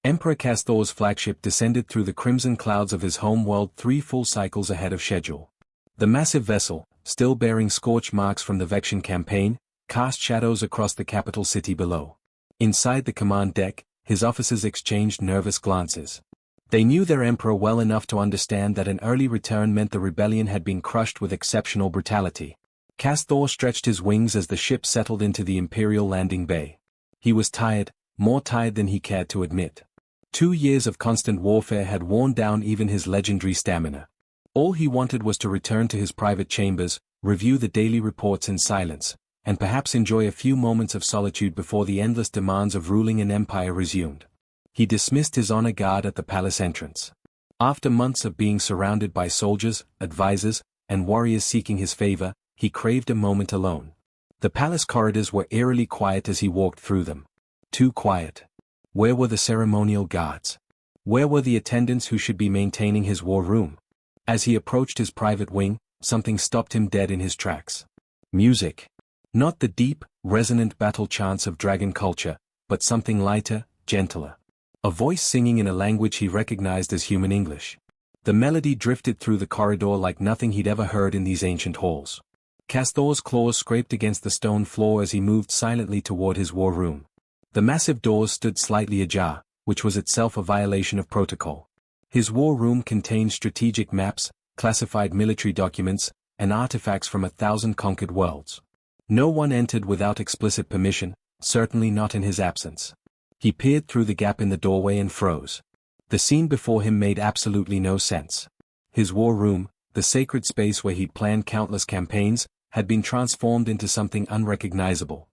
Emperor Castor's flagship descended through the crimson clouds of his home world 3 full cycles ahead of schedule. The massive vessel, still bearing scorch marks from the Vexian campaign, cast shadows across the capital city below. Inside the command deck, his officers exchanged nervous glances. They knew their emperor well enough to understand that an early return meant the rebellion had been crushed with exceptional brutality. Castor stretched his wings as the ship settled into the Imperial landing bay. He was tired, more tired than he cared to admit. 2 years of constant warfare had worn down even his legendary stamina. All he wanted was to return to his private chambers, review the daily reports in silence, and perhaps enjoy a few moments of solitude before the endless demands of ruling an empire resumed. He dismissed his honor guard at the palace entrance. After months of being surrounded by soldiers, advisors, and warriors seeking his favor, he craved a moment alone. The palace corridors were eerily quiet as he walked through them. Too quiet. Where were the ceremonial guards? Where were the attendants who should be maintaining his war room? As he approached his private wing, something stopped him dead in his tracks. Music. Not the deep, resonant battle chants of dragon culture, but something lighter, gentler. A voice singing in a language he recognized as human English. The melody drifted through the corridor like nothing he'd ever heard in these ancient halls. Castor's claws scraped against the stone floor as he moved silently toward his war room. The massive doors stood slightly ajar, which was itself a violation of protocol. His war room contained strategic maps, classified military documents, and artifacts from 1,000 conquered worlds. No one entered without explicit permission, certainly not in his absence. He peered through the gap in the doorway and froze. The scene before him made absolutely no sense. His war room, the sacred space where he'd planned countless campaigns, had been transformed into something unrecognizable.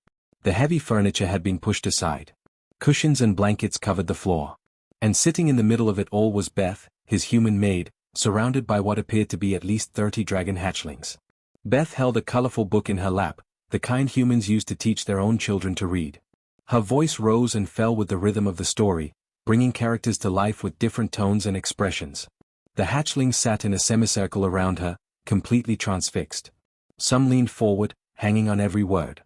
The heavy furniture had been pushed aside. Cushions and blankets covered the floor. And sitting in the middle of it all was Beth, his human maid, surrounded by what appeared to be at least 30 dragon hatchlings. Beth held a colorful book in her lap, the kind humans used to teach their own children to read. Her voice rose and fell with the rhythm of the story, bringing characters to life with different tones and expressions. The hatchlings sat in a semicircle around her, completely transfixed. Some leaned forward, hanging on every word.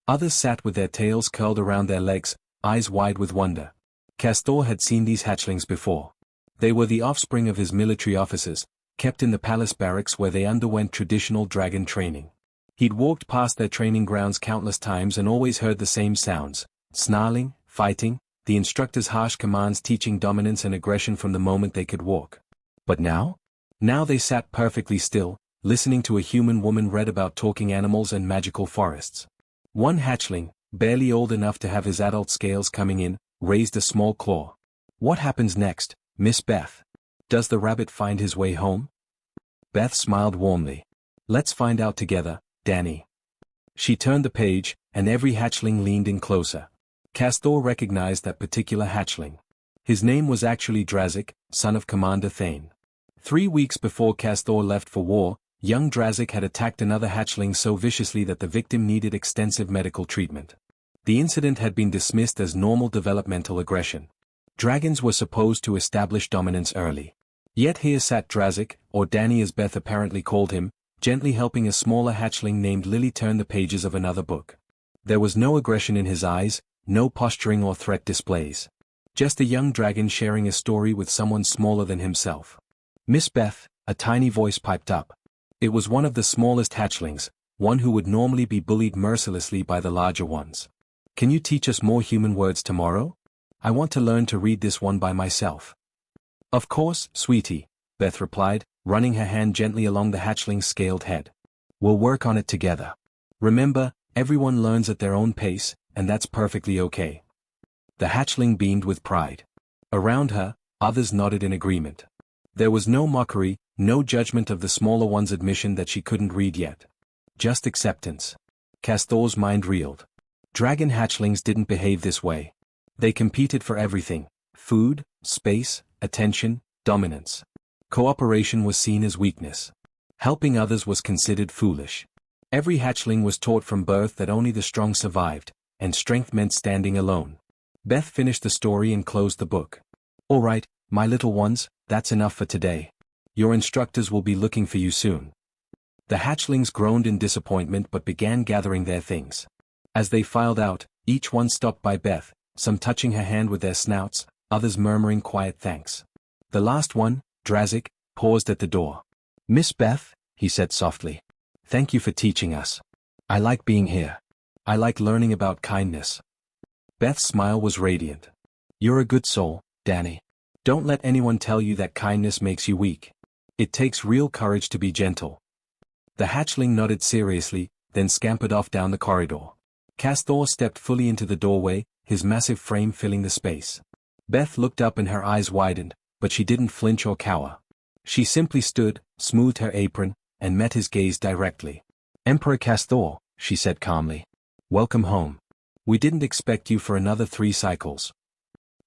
Others sat with their tails curled around their legs, eyes wide with wonder. Castor had seen these hatchlings before. They were the offspring of his military officers, kept in the palace barracks where they underwent traditional dragon training. He'd walked past their training grounds countless times and always heard the same sounds. Snarling, fighting, the instructor's harsh commands teaching dominance and aggression from the moment they could walk. But now? Now they sat perfectly still, listening to a human woman read about talking animals and magical forests. One hatchling, barely old enough to have his adult scales coming in, raised a small claw. "What happens next, Miss Beth? Does the rabbit find his way home?" Beth smiled warmly. "Let's find out together, Danny." She turned the page, and every hatchling leaned in closer. Castor recognized that particular hatchling. His name was actually Drazik, son of Commander Thane. 3 weeks before Castor left for war, young Drazik had attacked another hatchling so viciously that the victim needed extensive medical treatment. The incident had been dismissed as normal developmental aggression. Dragons were supposed to establish dominance early. Yet here sat Drazik, or Danny as Beth apparently called him, gently helping a smaller hatchling named Lily turn the pages of another book. There was no aggression in his eyes, no posturing or threat displays. Just a young dragon sharing a story with someone smaller than himself. "Miss Beth," a tiny voice piped up. It was one of the smallest hatchlings, one who would normally be bullied mercilessly by the larger ones. "Can you teach us more human words tomorrow? I want to learn to read this one by myself." "Of course, sweetie," Beth replied, running her hand gently along the hatchling's scaled head. "We'll work on it together. Remember, everyone learns at their own pace, and that's perfectly okay." The hatchling beamed with pride. Around her, others nodded in agreement. There was no mockery, no judgment of the smaller one's admission that she couldn't read yet. Just acceptance. Castor's mind reeled. Dragon hatchlings didn't behave this way. They competed for everything: food, space, attention, dominance. Cooperation was seen as weakness. Helping others was considered foolish. Every hatchling was taught from birth that only the strong survived, and strength meant standing alone. Beth finished the story and closed the book. "All right, my little ones, that's enough for today. Your instructors will be looking for you soon." The hatchlings groaned in disappointment but began gathering their things. As they filed out, each one stopped by Beth, some touching her hand with their snouts, others murmuring quiet thanks. The last one, Drazik, paused at the door. "Miss Beth," he said softly. "Thank you for teaching us. I like being here. I like learning about kindness." Beth's smile was radiant. "You're a good soul, Danny. Don't let anyone tell you that kindness makes you weak. It takes real courage to be gentle." The hatchling nodded seriously, then scampered off down the corridor. Castor stepped fully into the doorway, his massive frame filling the space. Beth looked up and her eyes widened, but she didn't flinch or cower. She simply stood, smoothed her apron, and met his gaze directly. "Emperor Castor," she said calmly. "Welcome home. We didn't expect you for another 3 cycles."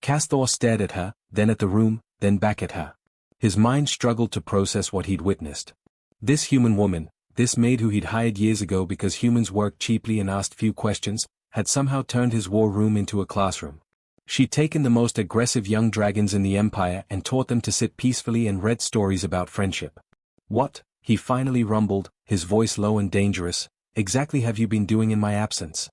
Castor stared at her, then at the room, then back at her. His mind struggled to process what he'd witnessed. This human woman, this maid who he'd hired years ago because humans worked cheaply and asked few questions, had somehow turned his war room into a classroom. She'd taken the most aggressive young dragons in the Empire and taught them to sit peacefully and read stories about friendship. "What," he finally rumbled, his voice low and dangerous, "exactly have you been doing in my absence?"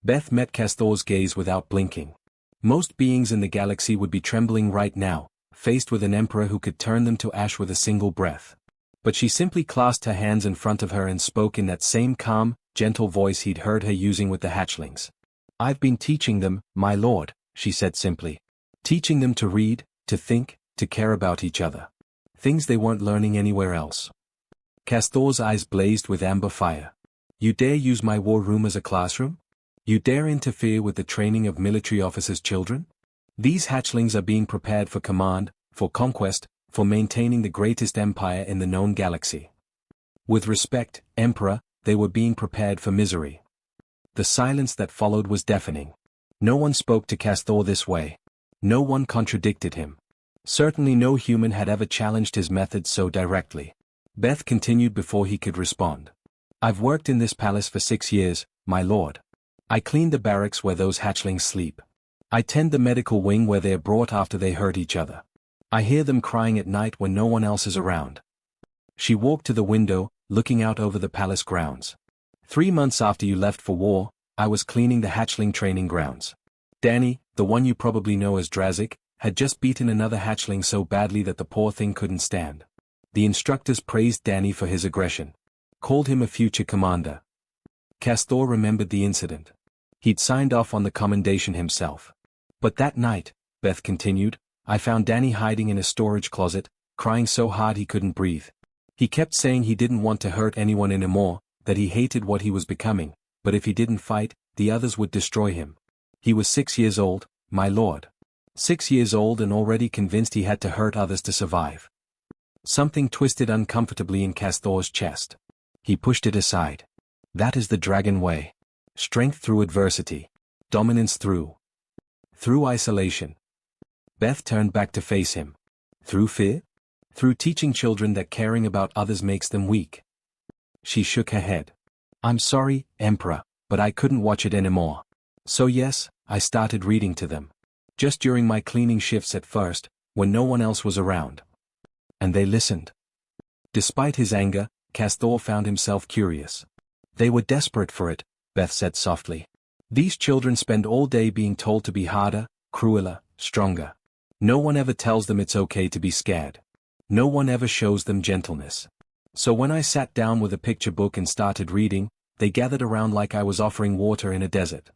Beth met Castor's gaze without blinking. Most beings in the galaxy would be trembling right now, faced with an emperor who could turn them to ash with a single breath. But she simply clasped her hands in front of her and spoke in that same calm, gentle voice he'd heard her using with the hatchlings. "I've been teaching them, my lord," she said simply. "Teaching them to read, to think, to care about each other. Things they weren't learning anywhere else." Castor's eyes blazed with amber fire. "You dare use my war room as a classroom? You dare interfere with the training of military officers' children? These hatchlings are being prepared for command, for conquest, for maintaining the greatest empire in the known galaxy. With respect, Emperor, they were being prepared for misery." The silence that followed was deafening. No one spoke to Castor this way. No one contradicted him. Certainly no human had ever challenged his methods so directly. Beth continued before he could respond. "I've worked in this palace for 6 years, my lord. I clean the barracks where those hatchlings sleep. I tend the medical wing where they're brought after they hurt each other. I hear them crying at night when no one else is around." She walked to the window, looking out over the palace grounds. 3 months after you left for war, I was cleaning the hatchling training grounds. Danny, the one you probably know as Drazik, had just beaten another hatchling so badly that the poor thing couldn't stand. The instructors praised Danny for his aggression. Called him a future commander. Castor remembered the incident. He'd signed off on the commendation himself. "But that night," Beth continued, "I found Danny hiding in a storage closet, crying so hard he couldn't breathe. He kept saying he didn't want to hurt anyone anymore, that he hated what he was becoming, but if he didn't fight, the others would destroy him. He was 6 years old, my lord. 6 years old and already convinced he had to hurt others to survive." Something twisted uncomfortably in Castor's chest. He pushed it aside. That is the dragon way. Strength through adversity. Dominance through isolation. Beth turned back to face him. Through fear? Through teaching children that caring about others makes them weak. She shook her head. "I'm sorry, Emperor, but I couldn't watch it anymore. So yes, I started reading to them. Just during my cleaning shifts at first, when no one else was around. And they listened." Despite his anger, Castor found himself curious. "They were desperate for it," Beth said softly. "These children spend all day being told to be harder, crueler, stronger. No one ever tells them it's okay to be scared. No one ever shows them gentleness. So when I sat down with a picture book and started reading, they gathered around like I was offering water in a desert."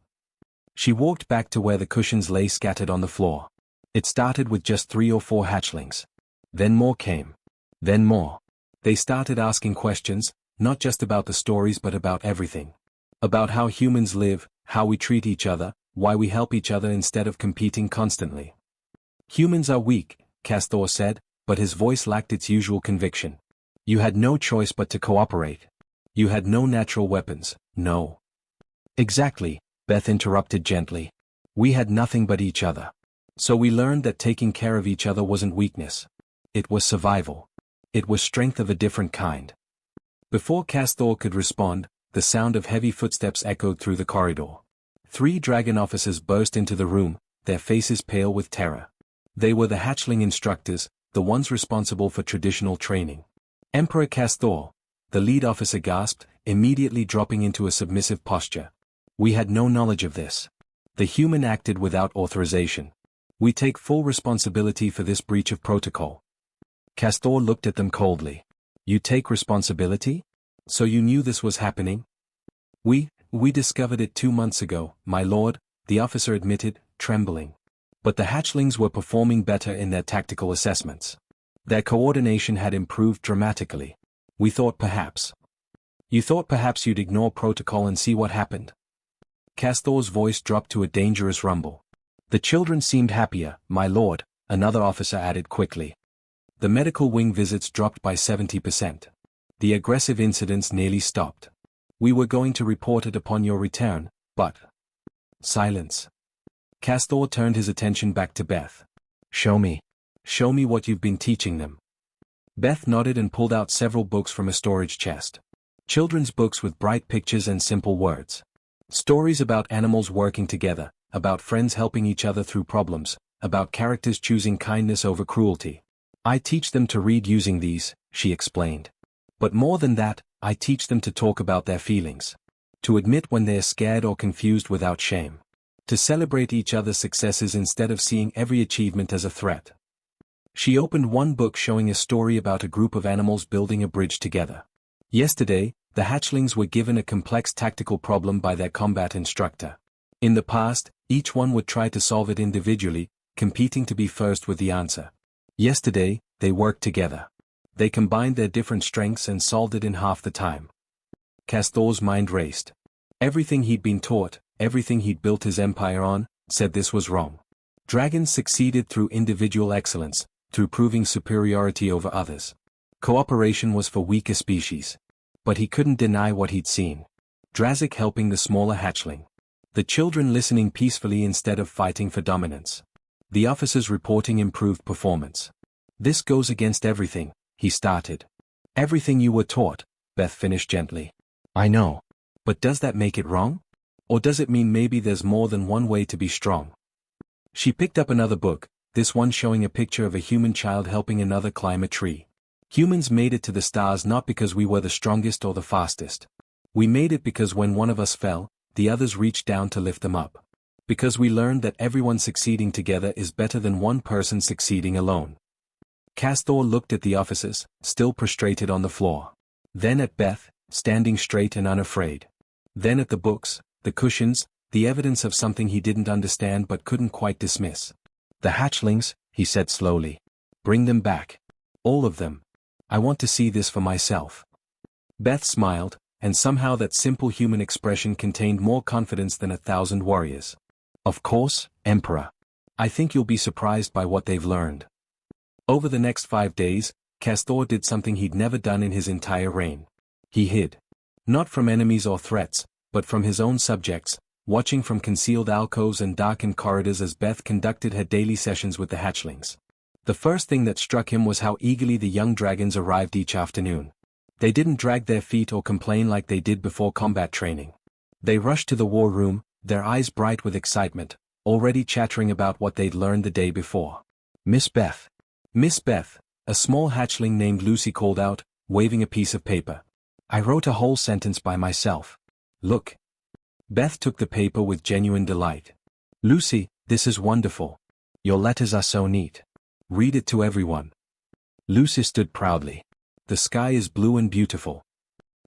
She walked back to where the cushions lay scattered on the floor. It started with just 3 or 4 hatchlings. Then more came. Then more. They started asking questions, not just about the stories but about everything. About how humans live, how we treat each other, why we help each other instead of competing constantly. "Humans are weak," Castor said, but his voice lacked its usual conviction. "You had no choice but to cooperate. You had no natural weapons, no." "Exactly," Beth interrupted gently. "We had nothing but each other. So we learned that taking care of each other wasn't weakness. It was survival. It was strength of a different kind." Before Castor could respond, the sound of heavy footsteps echoed through the corridor. 3 dragon officers burst into the room, their faces pale with terror. They were the hatchling instructors, the ones responsible for traditional training. "Emperor Castor," the lead officer gasped, immediately dropping into a submissive posture. "We had no knowledge of this." The human acted without authorization. We take full responsibility for this breach of protocol. Castor looked at them coldly. You take responsibility? So you knew this was happening? We discovered it 2 months ago, my lord, the officer admitted, trembling. But the hatchlings were performing better in their tactical assessments. Their coordination had improved dramatically. We thought perhaps. You thought perhaps you'd ignore protocol and see what happened? Castor's voice dropped to a dangerous rumble. The children seemed happier, my lord, another officer added quickly. The medical wing visits dropped by 70%. The aggressive incidents nearly stopped. We were going to report it upon your return, but... Silence. Castor turned his attention back to Beth. Show me. Show me what you've been teaching them. Beth nodded and pulled out several books from a storage chest. Children's books with bright pictures and simple words. Stories about animals working together, about friends helping each other through problems, about characters choosing kindness over cruelty. I teach them to read using these, she explained. But more than that, I teach them to talk about their feelings. To admit when they are scared or confused without shame. To celebrate each other's successes instead of seeing every achievement as a threat. She opened one book showing a story about a group of animals building a bridge together. Yesterday, the hatchlings were given a complex tactical problem by their combat instructor. In the past, each one would try to solve it individually, competing to be first with the answer. Yesterday, they worked together. They combined their different strengths and solved it in half the time. Castor's mind raced. Everything he'd been taught, everything he'd built his empire on, said this was wrong. Dragons succeeded through individual excellence, through proving superiority over others. Cooperation was for weaker species. But he couldn't deny what he'd seen. Drazik helping the smaller hatchling. The children listening peacefully instead of fighting for dominance. The officers reporting improved performance. This goes against everything, he started. Everything you were taught, Beth finished gently. I know. But does that make it wrong? Or does it mean maybe there's more than one way to be strong? She picked up another book, this one showing a picture of a human child helping another climb a tree. Humans made it to the stars not because we were the strongest or the fastest. We made it because when one of us fell, the others reached down to lift them up. Because we learned that everyone succeeding together is better than one person succeeding alone. Castor looked at the officers, still prostrated on the floor. Then at Beth, standing straight and unafraid. Then at the books, the cushions, the evidence of something he didn't understand but couldn't quite dismiss. The hatchlings, he said slowly. Bring them back. All of them. I want to see this for myself. Beth smiled, and somehow that simple human expression contained more confidence than 1,000 warriors. Of course, Emperor. I think you'll be surprised by what they've learned. Over the next 5 days, Castor did something he'd never done in his entire reign. He hid. Not from enemies or threats, but from his own subjects, watching from concealed alcoves and darkened corridors as Beth conducted her daily sessions with the hatchlings. The first thing that struck him was how eagerly the young dragons arrived each afternoon. They didn't drag their feet or complain like they did before combat training. They rushed to the war room, their eyes bright with excitement, already chattering about what they'd learned the day before. Miss Beth. Miss Beth, a small hatchling named Lucy called out, waving a piece of paper. I wrote a whole sentence by myself. Look. Beth took the paper with genuine delight. Lucy, this is wonderful. Your letters are so neat. Read it to everyone. Lucy stood proudly. The sky is blue and beautiful.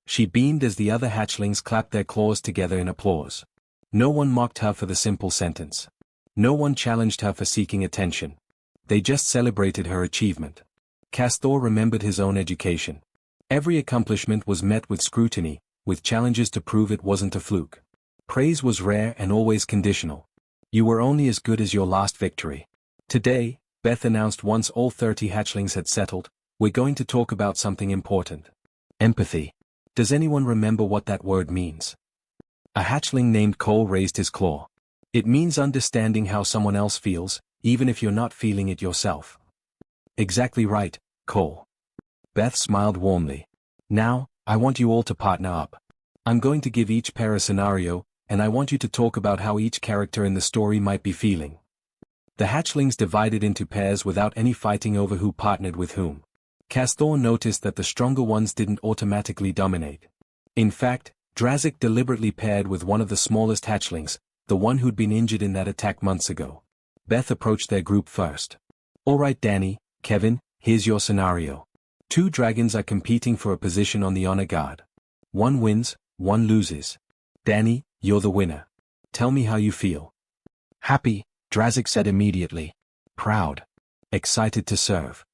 She beamed as the other hatchlings clapped their claws together in applause. No one mocked her for the simple sentence. No one challenged her for seeking attention. They just celebrated her achievement. Castor remembered his own education. Every accomplishment was met with scrutiny, with challenges to prove it wasn't a fluke. Praise was rare and always conditional. You were only as good as your last victory. Today, Beth announced once all 30 hatchlings had settled, we're going to talk about something important. Empathy. Does anyone remember what that word means? A hatchling named Cole raised his claw. It means understanding how someone else feels, even if you're not feeling it yourself. Exactly right, Cole. Beth smiled warmly. Now, I want you all to partner up. I'm going to give each pair a scenario, and I want you to talk about how each character in the story might be feeling. The hatchlings divided into pairs without any fighting over who partnered with whom. Castor noticed that the stronger ones didn't automatically dominate. In fact, Drazik deliberately paired with one of the smallest hatchlings, the one who'd been injured in that attack months ago. Beth approached their group first. Alright Danny, Kevin, here's your scenario. 2 dragons are competing for a position on the honor guard. One wins, one loses. Danny, you're the winner. Tell me how you feel. Happy, Drazik said immediately. Proud. Excited to serve.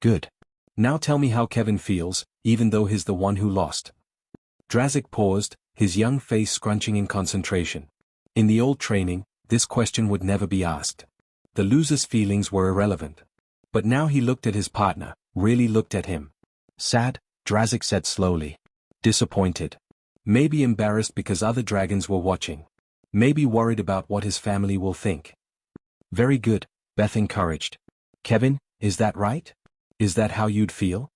Good. Now tell me how Kevin feels, even though he's the one who lost. Drazik paused, his young face scrunching in concentration. In the old training, this question would never be asked. The loser's feelings were irrelevant. But now he looked at his partner, really looked at him. Sad, Drazik said slowly. Disappointed. Maybe embarrassed because other dragons were watching. Maybe worried about what his family will think. Very good, Beth encouraged. Kevin, is that right? Is that how you'd feel?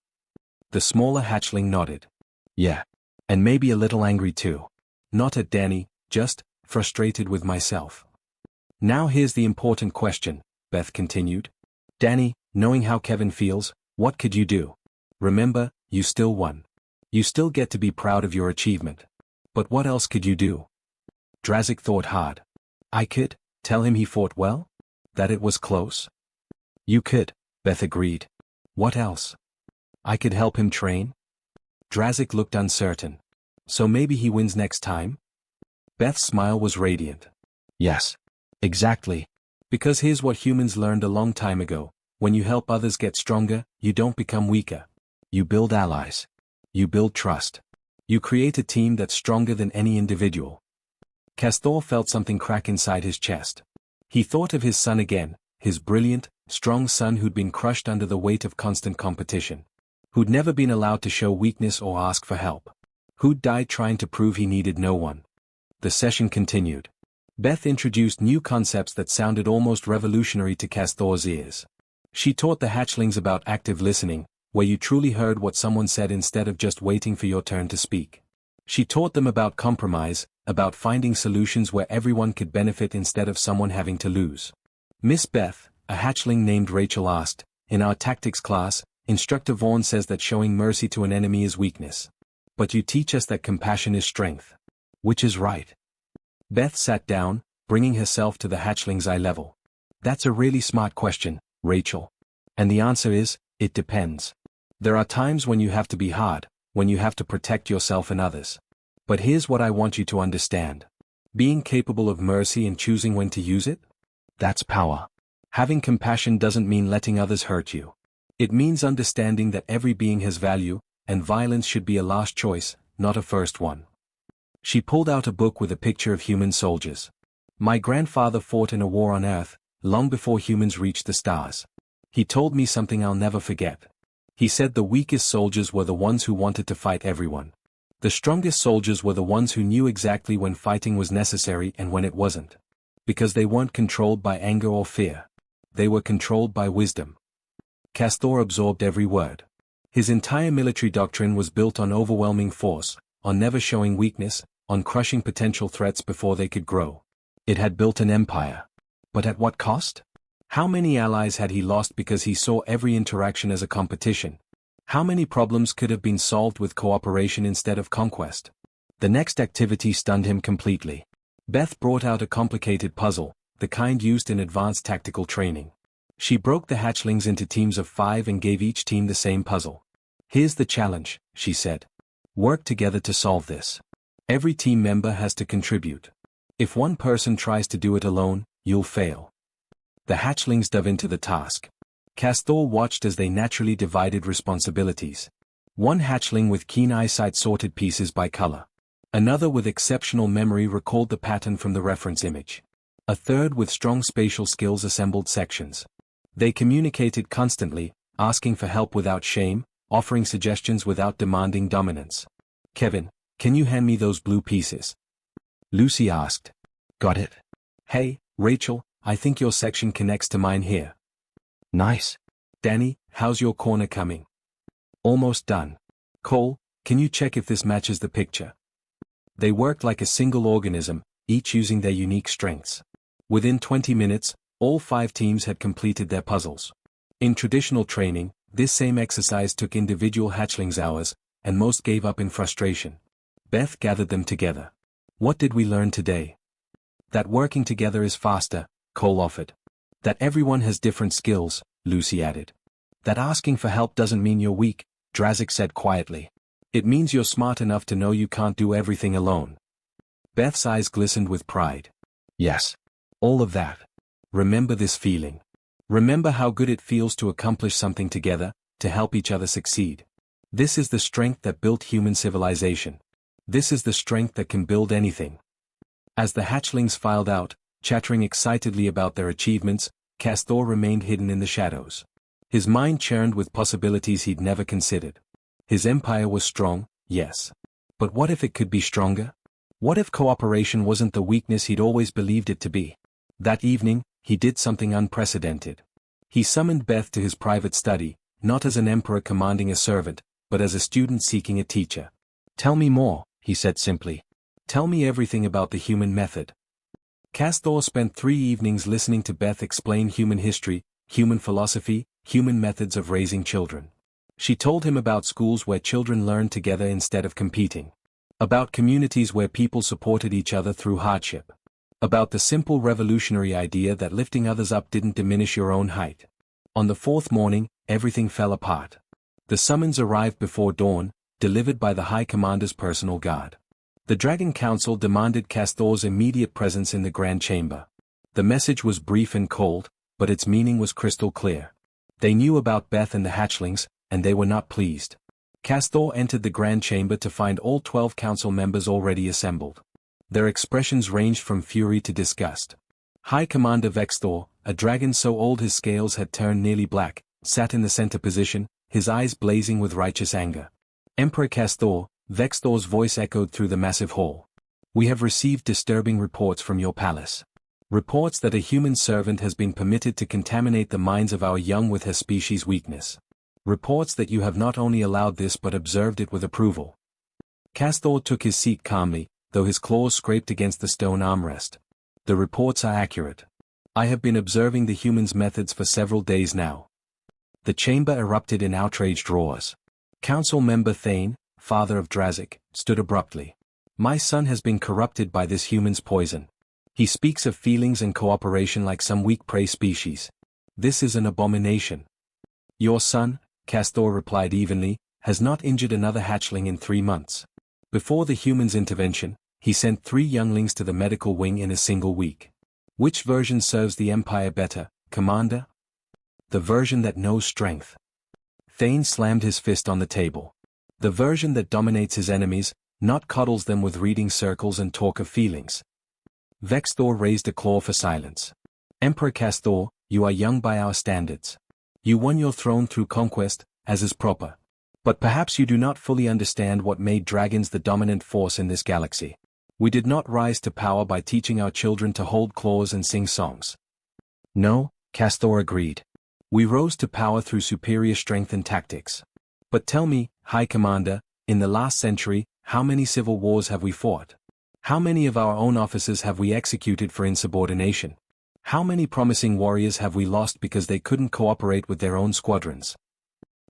The smaller hatchling nodded. Yeah. And maybe a little angry too. Not at Danny, just frustrated with myself. Now here's the important question, Beth continued. Danny, knowing how Kevin feels, what could you do? Remember, you still won. You still get to be proud of your achievement. But what else could you do? Drazik thought hard. I could tell him he fought well? That it was close? You could, Beth agreed. What else? I could help him train? Drazik looked uncertain. So maybe he wins next time? Beth's smile was radiant. Yes. Exactly. Because here's what humans learned a long time ago. When you help others get stronger, you don't become weaker. You build allies. You build trust. You create a team that's stronger than any individual. Castor felt something crack inside his chest. He thought of his son again, his brilliant, strong son who'd been crushed under the weight of constant competition. Who'd never been allowed to show weakness or ask for help. Who'd died trying to prove he needed no one. The session continued. Beth introduced new concepts that sounded almost revolutionary to Castor's ears. She taught the hatchlings about active listening, where you truly heard what someone said instead of just waiting for your turn to speak. She taught them about compromise, about finding solutions where everyone could benefit instead of someone having to lose. Miss Beth, a hatchling named Rachel asked, in our tactics class, Instructor Vaughn says that showing mercy to an enemy is weakness. But you teach us that compassion is strength. Which is right? Beth sat down, bringing herself to the hatchling's eye level. That's a really smart question, Rachel. And the answer is, it depends. There are times when you have to be hard, when you have to protect yourself and others. But here's what I want you to understand. Being capable of mercy and choosing when to use it? That's power. Having compassion doesn't mean letting others hurt you. It means understanding that every being has value, and violence should be a last choice, not a first one. She pulled out a book with a picture of human soldiers. My grandfather fought in a war on Earth, long before humans reached the stars. He told me something I'll never forget. He said the weakest soldiers were the ones who wanted to fight everyone. The strongest soldiers were the ones who knew exactly when fighting was necessary and when it wasn't. Because they weren't controlled by anger or fear. They were controlled by wisdom. Castor absorbed every word. His entire military doctrine was built on overwhelming force, on never showing weakness, on crushing potential threats before they could grow. It had built an empire. But at what cost? How many allies had he lost because he saw every interaction as a competition? How many problems could have been solved with cooperation instead of conquest? The next activity stunned him completely. Beth brought out a complicated puzzle, the kind used in advanced tactical training. She broke the hatchlings into teams of 5 and gave each team the same puzzle. Here's the challenge, she said. Work together to solve this. Every team member has to contribute. If one person tries to do it alone, you'll fail. The hatchlings dove into the task. Castor watched as they naturally divided responsibilities. One hatchling with keen eyesight sorted pieces by color. Another with exceptional memory recalled the pattern from the reference image. A third with strong spatial skills assembled sections. They communicated constantly, asking for help without shame, offering suggestions without demanding dominance. Kevin, can you hand me those blue pieces? Lucy asked. Got it. Hey, Rachel, I think your section connects to mine here. Nice. Danny, how's your corner coming? Almost done. Cole, can you check if this matches the picture? They worked like a single organism, each using their unique strengths. Within 20 minutes, all 5 teams had completed their puzzles. In traditional training, this same exercise took individual hatchlings hours, and most gave up in frustration. Beth gathered them together. What did we learn today? That working together is faster, Cole offered. That everyone has different skills, Lucy added. That asking for help doesn't mean you're weak, Drazik said quietly. It means you're smart enough to know you can't do everything alone. Beth's eyes glistened with pride. Yes. All of that. Remember this feeling. Remember how good it feels to accomplish something together, to help each other succeed. This is the strength that built human civilization. This is the strength that can build anything. As the hatchlings filed out, chattering excitedly about their achievements, Castor remained hidden in the shadows. His mind churned with possibilities he'd never considered. His empire was strong, yes. But what if it could be stronger? What if cooperation wasn't the weakness he'd always believed it to be? That evening, he did something unprecedented. He summoned Beth to his private study, not as an emperor commanding a servant, but as a student seeking a teacher. Tell me more, he said simply. Tell me everything about the human method. Castor spent 3 evenings listening to Beth explain human history, human philosophy, human methods of raising children. She told him about schools where children learned together instead of competing. About communities where people supported each other through hardship. About the simple revolutionary idea that lifting others up didn't diminish your own height. On the 4th morning, everything fell apart. The summons arrived before dawn, delivered by the High Commander's personal guard. The Dragon Council demanded Castor's immediate presence in the Grand Chamber. The message was brief and cold, but its meaning was crystal clear. They knew about Beth and the hatchlings, and they were not pleased. Castor entered the Grand Chamber to find all 12 council members already assembled. Their expressions ranged from fury to disgust. High Commander Vextor, a dragon so old his scales had turned nearly black, sat in the center position, his eyes blazing with righteous anger. Emperor Castor, Vextor's voice echoed through the massive hall. We have received disturbing reports from your palace. Reports that a human servant has been permitted to contaminate the minds of our young with her species' weakness. Reports that you have not only allowed this but observed it with approval. Castor took his seat calmly, though his claws scraped against the stone armrest. The reports are accurate. I have been observing the humans' methods for several days now. The chamber erupted in outraged roars. Council member Thane, father of Drazik, stood abruptly. My son has been corrupted by this human's poison. He speaks of feelings and cooperation like some weak prey species. This is an abomination. Your son, Castor replied evenly, has not injured another hatchling in 3 months. Before the human's intervention, he sent 3 younglings to the medical wing in a single week. Which version serves the Empire better, Commander? The version that knows strength. Thane slammed his fist on the table. The version that dominates his enemies, not coddles them with reading circles and talk of feelings. Vextor raised a claw for silence. Emperor Castor, you are young by our standards. You won your throne through conquest, as is proper. But perhaps you do not fully understand what made dragons the dominant force in this galaxy. We did not rise to power by teaching our children to hold claws and sing songs. No, Castor agreed. We rose to power through superior strength and tactics. But tell me, High Commander, in the last century, how many civil wars have we fought? How many of our own officers have we executed for insubordination? How many promising warriors have we lost because they couldn't cooperate with their own squadrons?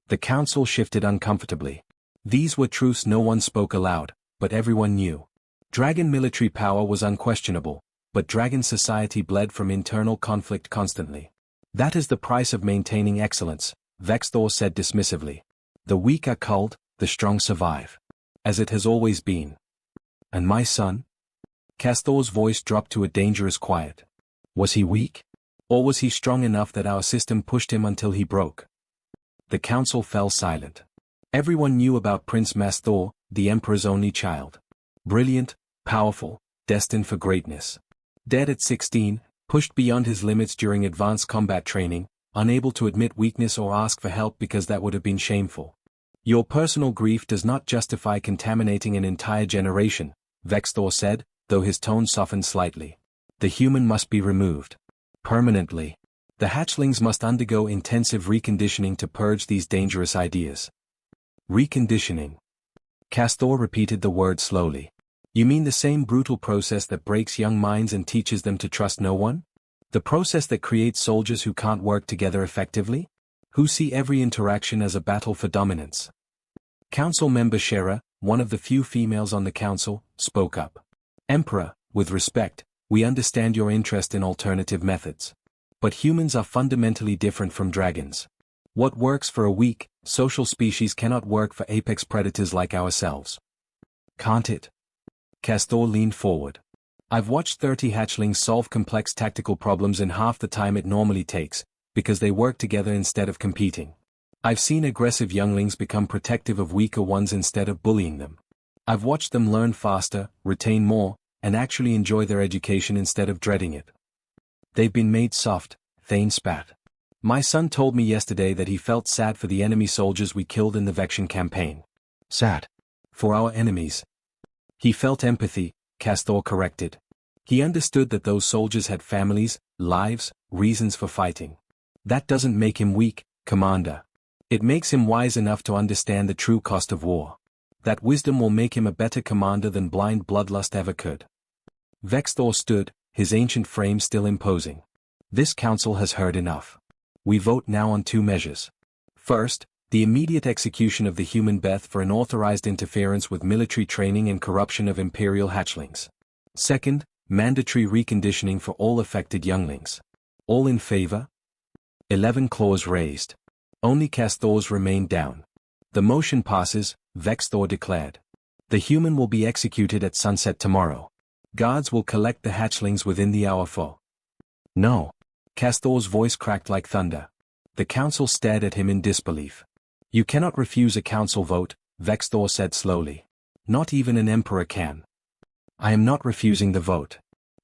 The council shifted uncomfortably. These were truths no one spoke aloud, but everyone knew. Dragon military power was unquestionable, but dragon society bled from internal conflict constantly. That is the price of maintaining excellence, Vextor said dismissively. The weak are culled, the strong survive. As it has always been. And my son? Castor's voice dropped to a dangerous quiet. Was he weak? Or was he strong enough that our system pushed him until he broke? The council fell silent. Everyone knew about Prince Mastor, the Emperor's only child. Brilliant, powerful, destined for greatness. Dead at 16, pushed beyond his limits during advanced combat training, unable to admit weakness or ask for help because that would have been shameful. Your personal grief does not justify contaminating an entire generation, Vextor said, though his tone softened slightly. The human must be removed. Permanently. The hatchlings must undergo intensive reconditioning to purge these dangerous ideas. Reconditioning. Castor repeated the word slowly. You mean the same brutal process that breaks young minds and teaches them to trust no one? The process that creates soldiers who can't work together effectively? Who see every interaction as a battle for dominance? Council member Shera, one of the few females on the council, spoke up. Emperor, with respect, we understand your interest in alternative methods. But humans are fundamentally different from dragons. What works for a weak, social species cannot work for apex predators like ourselves. Can't it? Castor leaned forward. I've watched 30 hatchlings solve complex tactical problems in half the time it normally takes, because they work together instead of competing. I've seen aggressive younglings become protective of weaker ones instead of bullying them. I've watched them learn faster, retain more, and actually enjoy their education instead of dreading it. They've been made soft, Thane spat. My son told me yesterday that he felt sad for the enemy soldiers we killed in the Vection campaign. Sad? For our enemies. He felt empathy, Castor corrected. He understood that those soldiers had families, lives, reasons for fighting. That doesn't make him weak, Commander. It makes him wise enough to understand the true cost of war. That wisdom will make him a better commander than blind bloodlust ever could. Vexthor stood, his ancient frame still imposing. This council has heard enough. We vote now on 2 measures. First, the immediate execution of the human Beth for unauthorized interference with military training and corruption of Imperial hatchlings. Second, mandatory reconditioning for all affected younglings. All in favor? 11 claws raised. Only Castor's remained down. The motion passes, Vexthor declared. The human will be executed at sunset tomorrow. Guards will collect the hatchlings within the hour for. No. Castor's voice cracked like thunder. The council stared at him in disbelief. You cannot refuse a council vote, Vexthor said slowly. Not even an emperor can. I am not refusing the vote.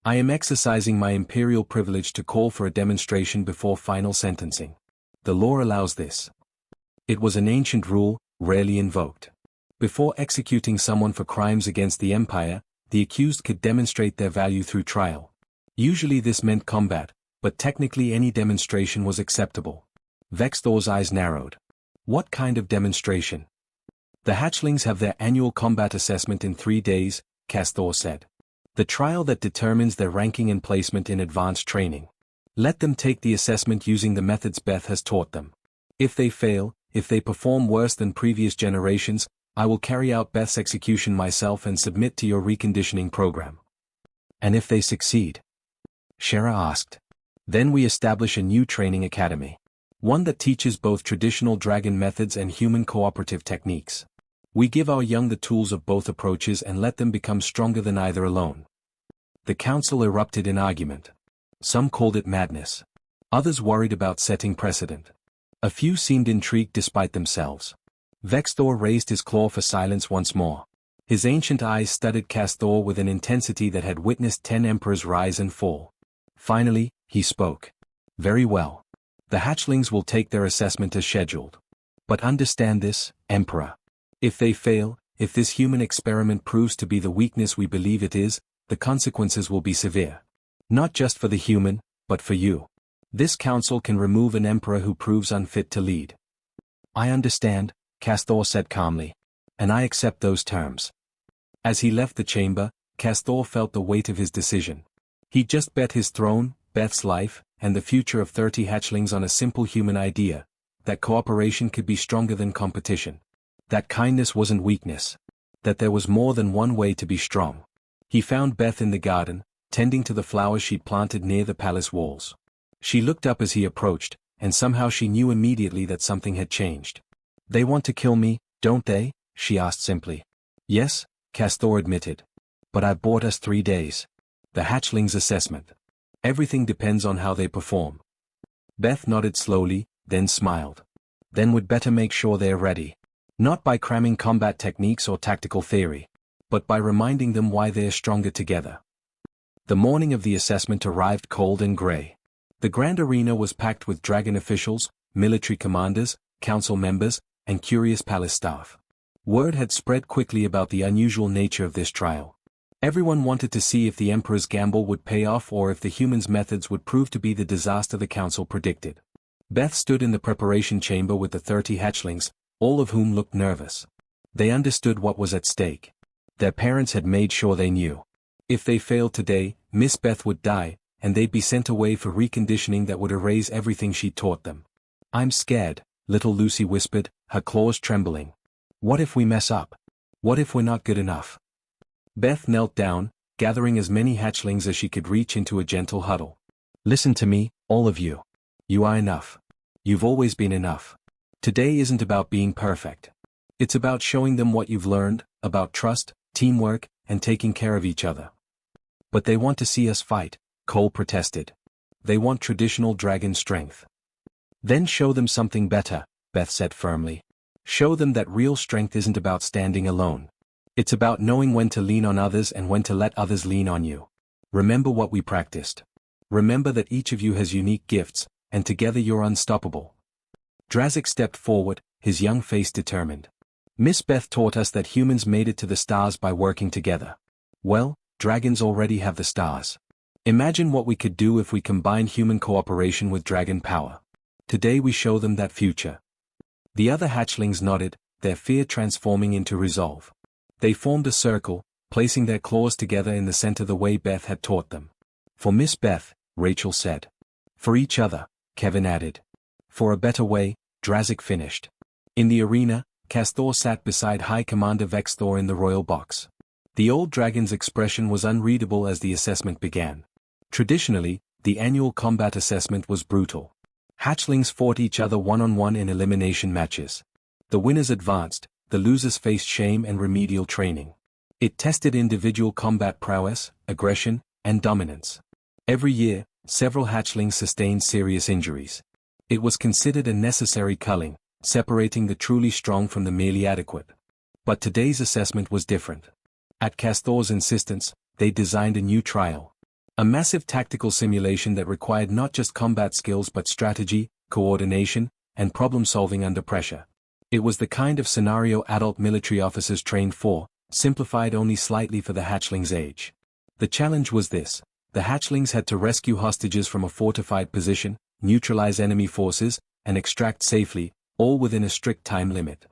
I am exercising my imperial privilege to call for a demonstration before final sentencing. The law allows this. It was an ancient rule, rarely invoked. Before executing someone for crimes against the empire, the accused could demonstrate their value through trial. Usually this meant combat, but technically any demonstration was acceptable. Vexthor's eyes narrowed. What kind of demonstration? The hatchlings have their annual combat assessment in 3 days, Castor said. The trial that determines their ranking and placement in advanced training. Let them take the assessment using the methods Beth has taught them. If they fail, if they perform worse than previous generations, I will carry out Beth's execution myself and submit to your reconditioning program. And if they succeed? Shera asked. Then we establish a new training academy. One that teaches both traditional dragon methods and human cooperative techniques. We give our young the tools of both approaches and let them become stronger than either alone. The council erupted in argument. Some called it madness. Others worried about setting precedent. A few seemed intrigued despite themselves. Vexthor raised his claw for silence once more. His ancient eyes studied Castor with an intensity that had witnessed 10 emperors rise and fall. Finally, he spoke. Very well. The hatchlings will take their assessment as scheduled. But understand this, Emperor. If they fail, if this human experiment proves to be the weakness we believe it is, the consequences will be severe. Not just for the human, but for you. This council can remove an emperor who proves unfit to lead. I understand, Castor said calmly. And I accept those terms. As he left the chamber, Castor felt the weight of his decision. He just bet his throne, Beth's life, and the future of 30 hatchlings on a simple human idea, that cooperation could be stronger than competition. That kindness wasn't weakness. That there was more than one way to be strong. He found Beth in the garden, tending to the flowers she'd planted near the palace walls. She looked up as he approached, and somehow she knew immediately that something had changed. They want to kill me, don't they? She asked simply. Yes, Castor admitted. But I've bought us 3 days. The hatchlings' assessment. Everything depends on how they perform. Beth nodded slowly, then smiled. Then we'd better make sure they're ready. Not by cramming combat techniques or tactical theory, but by reminding them why they're stronger together. The morning of the assessment arrived cold and grey. The grand arena was packed with dragon officials, military commanders, council members, and curious palace staff. Word had spread quickly about the unusual nature of this trial. Everyone wanted to see if the Emperor's gamble would pay off or if the humans' methods would prove to be the disaster the council predicted. Beth stood in the preparation chamber with the 30 hatchlings, all of whom looked nervous. They understood what was at stake. Their parents had made sure they knew. If they failed today, Miss Beth would die, and they'd be sent away for reconditioning that would erase everything she'd taught them. I'm scared, little Lucy whispered, her claws trembling. What if we mess up? What if we're not good enough? Beth knelt down, gathering as many hatchlings as she could reach into a gentle huddle. Listen to me, all of you. You are enough. You've always been enough. Today isn't about being perfect. It's about showing them what you've learned, about trust, teamwork, and taking care of each other. But they want to see us fight, Cole protested. They want traditional dragon strength. Then show them something better, Beth said firmly. Show them that real strength isn't about standing alone. It's about knowing when to lean on others and when to let others lean on you. Remember what we practiced. Remember that each of you has unique gifts, and together you're unstoppable. Drazik stepped forward, his young face determined. Miss Beth taught us that humans made it to the stars by working together. Well, dragons already have the stars. Imagine what we could do if we combined human cooperation with dragon power. Today we show them that future. The other hatchlings nodded, their fear transforming into resolve. They formed a circle, placing their claws together in the center the way Beth had taught them. For Miss Beth, Rachel said. For each other, Kevin added. For a better way, Drazik finished. In the arena, Castor sat beside High Commander Vexthor in the royal box. The old dragon's expression was unreadable as the assessment began. Traditionally, the annual combat assessment was brutal. Hatchlings fought each other one-on-one in elimination matches. The winners advanced, the losers faced shame and remedial training. It tested individual combat prowess, aggression, and dominance. Every year, several hatchlings sustained serious injuries. It was considered a necessary culling, separating the truly strong from the merely adequate. But today's assessment was different. At Castor's insistence, they designed a new trial. A massive tactical simulation that required not just combat skills but strategy, coordination, and problem-solving under pressure. It was the kind of scenario adult military officers trained for, simplified only slightly for the hatchlings' age. The challenge was this: the hatchlings had to rescue hostages from a fortified position, neutralize enemy forces, and extract safely, all within a strict time limit.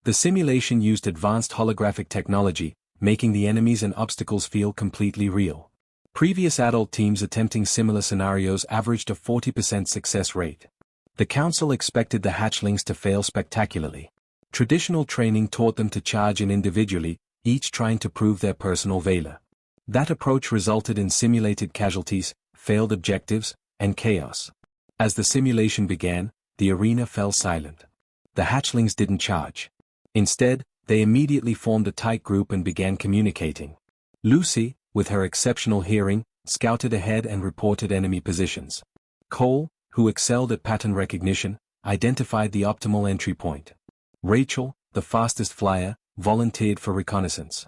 The simulation used advanced holographic technology, making the enemies and obstacles feel completely real. Previous adult teams attempting similar scenarios averaged a 40% success rate. The council expected the hatchlings to fail spectacularly. Traditional training taught them to charge in individually, each trying to prove their personal valor. That approach resulted in simulated casualties, failed objectives, and chaos. As the simulation began, the arena fell silent. The hatchlings didn't charge. Instead, they immediately formed a tight group and began communicating. Lucy, with her exceptional hearing, scouted ahead and reported enemy positions. Cole, who excelled at pattern recognition, identified the optimal entry point. Rachel, the fastest flyer, volunteered for reconnaissance.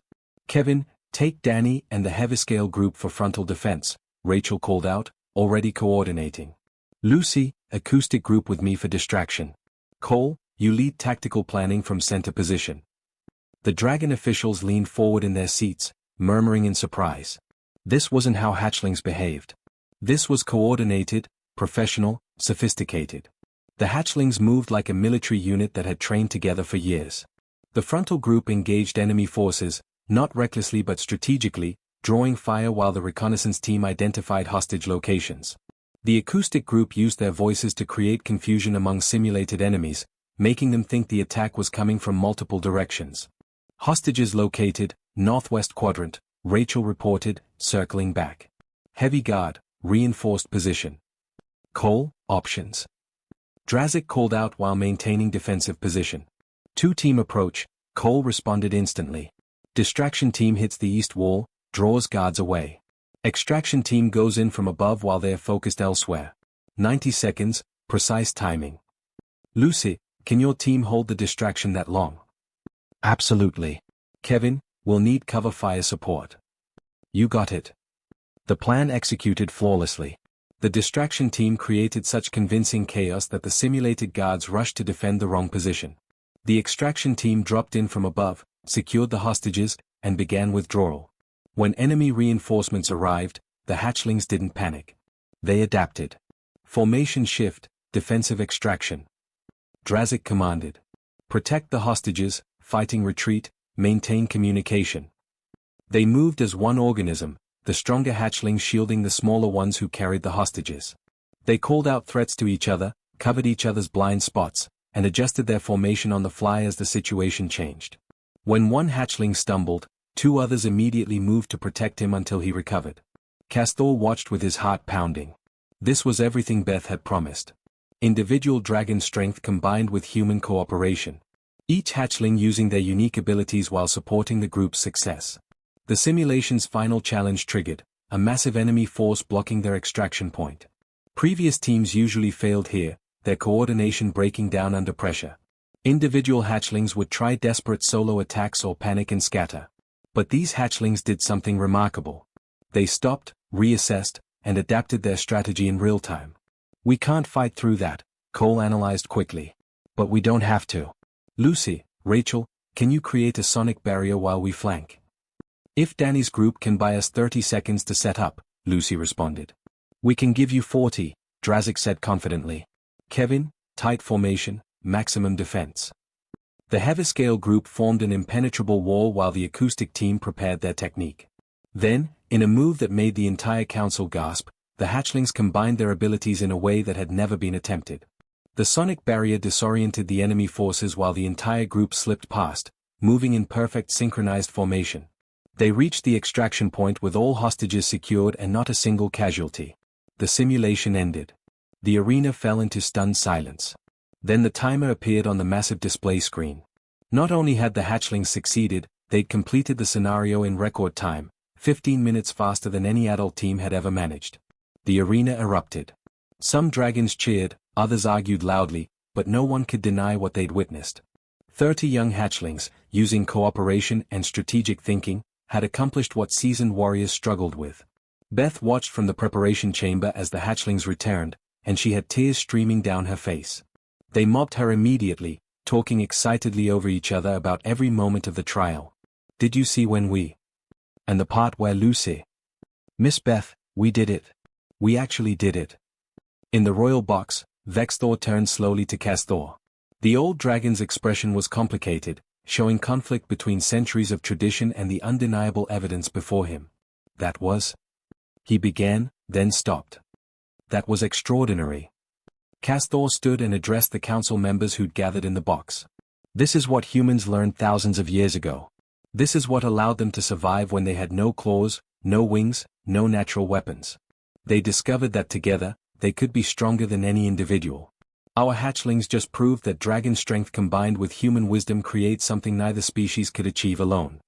Kevin, take Danny and the Heavyscale group for frontal defense, Rachel called out, already coordinating. Lucy, acoustic group with me for distraction. Cole, you lead tactical planning from center position. The dragon officials leaned forward in their seats, murmuring in surprise. This wasn't how hatchlings behaved. This was coordinated, professional, sophisticated. The hatchlings moved like a military unit that had trained together for years. The frontal group engaged enemy forces, not recklessly but strategically, drawing fire while the reconnaissance team identified hostage locations. The acoustic group used their voices to create confusion among simulated enemies, making them think the attack was coming from multiple directions. Hostages located, northwest quadrant, Rachel reported, circling back. Heavy guard, reinforced position. Cole, options. Drazik called out while maintaining defensive position. Two-team approach, Cole responded instantly. Distraction team hits the east wall, draws guards away. Extraction team goes in from above while they are focused elsewhere. 90 seconds, precise timing. Lucy, can your team hold the distraction that long? Absolutely. Kevin, we'll need cover fire support. You got it. The plan executed flawlessly. The distraction team created such convincing chaos that the simulated guards rushed to defend the wrong position. The extraction team dropped in from above, secured the hostages, and began withdrawal. When enemy reinforcements arrived, the hatchlings didn't panic. They adapted. Formation shift, defensive extraction. Drazik commanded. Protect the hostages, fighting retreat, maintain communication. They moved as one organism, the stronger hatchlings shielding the smaller ones who carried the hostages. They called out threats to each other, covered each other's blind spots, and adjusted their formation on the fly as the situation changed. When one hatchling stumbled, two others immediately moved to protect him until he recovered. Castor watched with his heart pounding. This was everything Beth had promised. Individual dragon strength combined with human cooperation. Each hatchling using their unique abilities while supporting the group's success. The simulation's final challenge triggered, a massive enemy force blocking their extraction point. Previous teams usually failed here, their coordination breaking down under pressure. Individual hatchlings would try desperate solo attacks or panic and scatter. But these hatchlings did something remarkable. They stopped, reassessed, and adapted their strategy in real time. We can't fight through that, Cole analyzed quickly. But we don't have to. Lucy, Rachel, can you create a sonic barrier while we flank? If Danny's group can buy us 30 seconds to set up, Lucy responded. We can give you 40, Drazik said confidently. Kevin, tight formation, maximum defense. The Heaviscale group formed an impenetrable wall while the acoustic team prepared their technique. Then, in a move that made the entire council gasp, the hatchlings combined their abilities in a way that had never been attempted. The sonic barrier disoriented the enemy forces while the entire group slipped past, moving in perfect synchronized formation. They reached the extraction point with all hostages secured and not a single casualty. The simulation ended. The arena fell into stunned silence. Then the timer appeared on the massive display screen. Not only had the hatchlings succeeded, they'd completed the scenario in record time, 15 minutes faster than any adult team had ever managed. The arena erupted. Some dragons cheered, others argued loudly, but no one could deny what they'd witnessed. 30 young hatchlings, using cooperation and strategic thinking, had accomplished what seasoned warriors struggled with. Beth watched from the preparation chamber as the hatchlings returned, and she had tears streaming down her face. They mobbed her immediately, talking excitedly over each other about every moment of the trial. Did you see when we? And the part where Lucy? Miss Beth, we did it. We actually did it. In the royal box, Vexthor turned slowly to Castor. The old dragon's expression was complicated, showing conflict between centuries of tradition and the undeniable evidence before him. That was? He began, then stopped. That was extraordinary. Castor stood and addressed the council members who'd gathered in the box. This is what humans learned thousands of years ago. This is what allowed them to survive when they had no claws, no wings, no natural weapons. They discovered that together, they could be stronger than any individual. Our hatchlings just proved that dragon strength combined with human wisdom creates something neither species could achieve alone.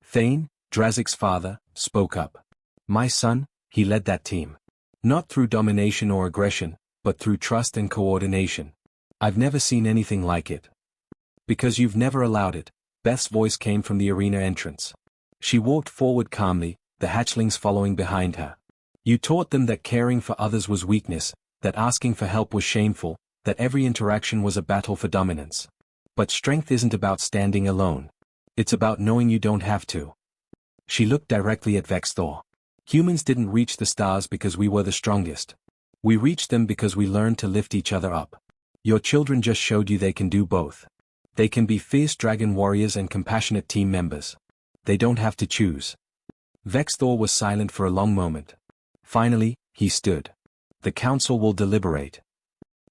Thane, Drazik's father, spoke up. My son, he led that team. Not through domination or aggression, but through trust and coordination. I've never seen anything like it. Because you've never allowed it, Beth's voice came from the arena entrance. She walked forward calmly, the hatchlings following behind her. You taught them that caring for others was weakness, that asking for help was shameful, that every interaction was a battle for dominance. But strength isn't about standing alone. It's about knowing you don't have to. She looked directly at Vexthor. Humans didn't reach the stars because we were the strongest. We reached them because we learned to lift each other up. Your children just showed you they can do both. They can be fierce dragon warriors and compassionate team members. They don't have to choose. Vexthor was silent for a long moment. Finally, he stood. The council will deliberate.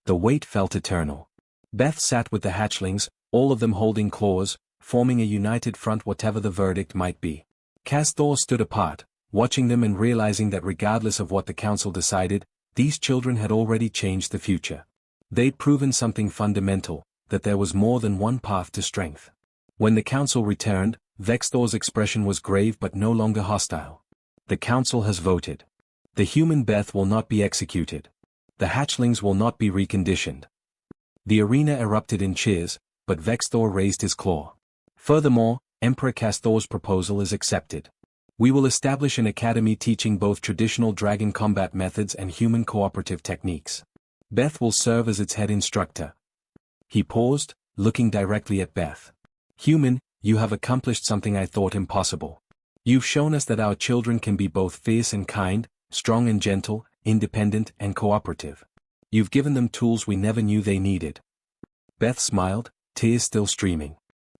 The wait felt eternal. Beth sat with the hatchlings, all of them holding claws, forming a united front whatever the verdict might be. Castor stood apart, watching them and realizing that regardless of what the council decided, these children had already changed the future. They'd proven something fundamental, that there was more than one path to strength. When the council returned, Vexthor's expression was grave but no longer hostile. The council has voted. The human Beth will not be executed. The hatchlings will not be reconditioned. The arena erupted in cheers, but Vexthor raised his claw. Furthermore, Emperor Castor's proposal is accepted. We will establish an academy teaching both traditional dragon combat methods and human cooperative techniques. Beth will serve as its head instructor. He paused, looking directly at Beth. Human, you have accomplished something I thought impossible. You've shown us that our children can be both fierce and kind, strong and gentle, independent and cooperative. You've given them tools we never knew they needed. Beth smiled, tears still streaming.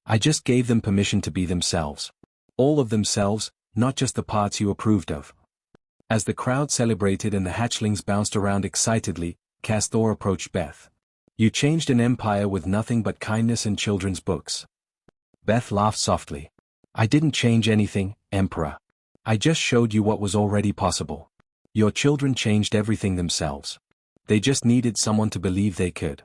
I just gave them permission to be themselves. All of themselves, not just the parts you approved of. As the crowd celebrated and the hatchlings bounced around excitedly, Castor approached Beth. You changed an empire with nothing but kindness and children's books. Beth laughed softly. I didn't change anything, Emperor. I just showed you what was already possible. Your children changed everything themselves. They just needed someone to believe they could.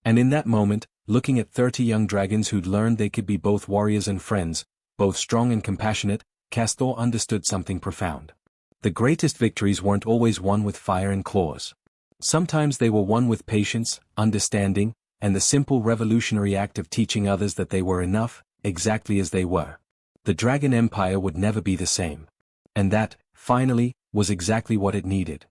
And in that moment, looking at 30 young dragons who'd learned they could be both warriors and friends, both strong and compassionate, Castor understood something profound. The greatest victories weren't always won with fire and claws. Sometimes they were won with patience, understanding, and the simple revolutionary act of teaching others that they were enough, exactly as they were. The Dragon Empire would never be the same. And that, finally, was exactly what it needed.